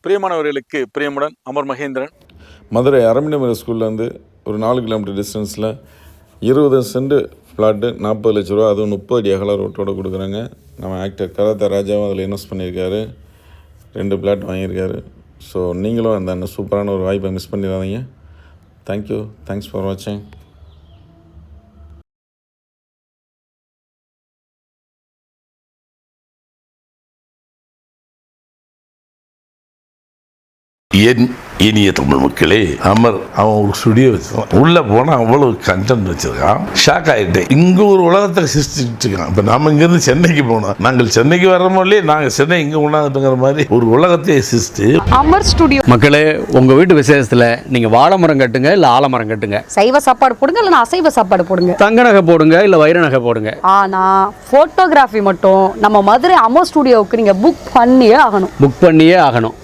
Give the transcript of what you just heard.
பிரியமானவர்களுக்கு பிரியமுடன் அமர் மகேந்திரன். மதுரை அரண்மனை ஸ்கூல்லேருந்து ஒரு 4 கிலோமீட்டர் டிஸ்டன்ஸில் 20 சென்ட் ஃப்ளாட்டு 40 லட்ச ரூபா, அதுவும் 30 அடி அகல ரோட்டோடு கொடுக்குறாங்க. நம்ம ஆக்டர் கராத்தே ராஜாவும் அதில் இன்வெஸ்ட் பண்ணியிருக்காரு, 2 பிளாட் வாங்கியிருக்காரு. ஸோ நீங்களும் அந்த சூப்பரான ஒரு வாய்ப்பை மிஸ் பண்ணிடாதீங்க. தேங்க்யூ, தேங்க்ஸ் ஃபார் வாட்சிங். என் இனிய தமிழ் மக்களே, அமர் அவன் ஒரு ஸ்டுடியோ வச்சிருக்கான். உள்ள போனா அவ்வளவு கண்டென்ட் வச்சிருக்கான். ஷாக் ஆகிட்டேன். இங்க ஒரு உலகத்தை சிருஷ்டிட்டு இருக்கான். இப்ப நாம இங்க இருந்து சென்னைக்கு போனோம், நாங்கள் சென்னைக்கு வர்றோமோ இல்லையே, நாங்க சென்னை இங்க உண்டாந்துட்டுங்கிற மாதிரி ஒரு உலகத்தையே சிருஷ்டி அமர் ஸ்டுடியோ. மக்களே, உங்க வீட்டு விசேஷத்துல நீங்க வாழை மரம் கட்டுங்க, இல்ல ஆலமரம் கட்டுங்க. சைவ சாப்பாடு போடுங்க, இல்ல அசைவ சாப்பாடு போடுங்க. தங்க நகை போடுங்க, இல்ல வைர நகை போடுங்க. ஆனா போட்டோகிராஃபி மட்டும் நம்ம மதுரை அமர் ஸ்டுடியோவுக்கு நீங்க புக் பண்ணியே ஆகணும். புக் பண்ணியே ஆகணும்.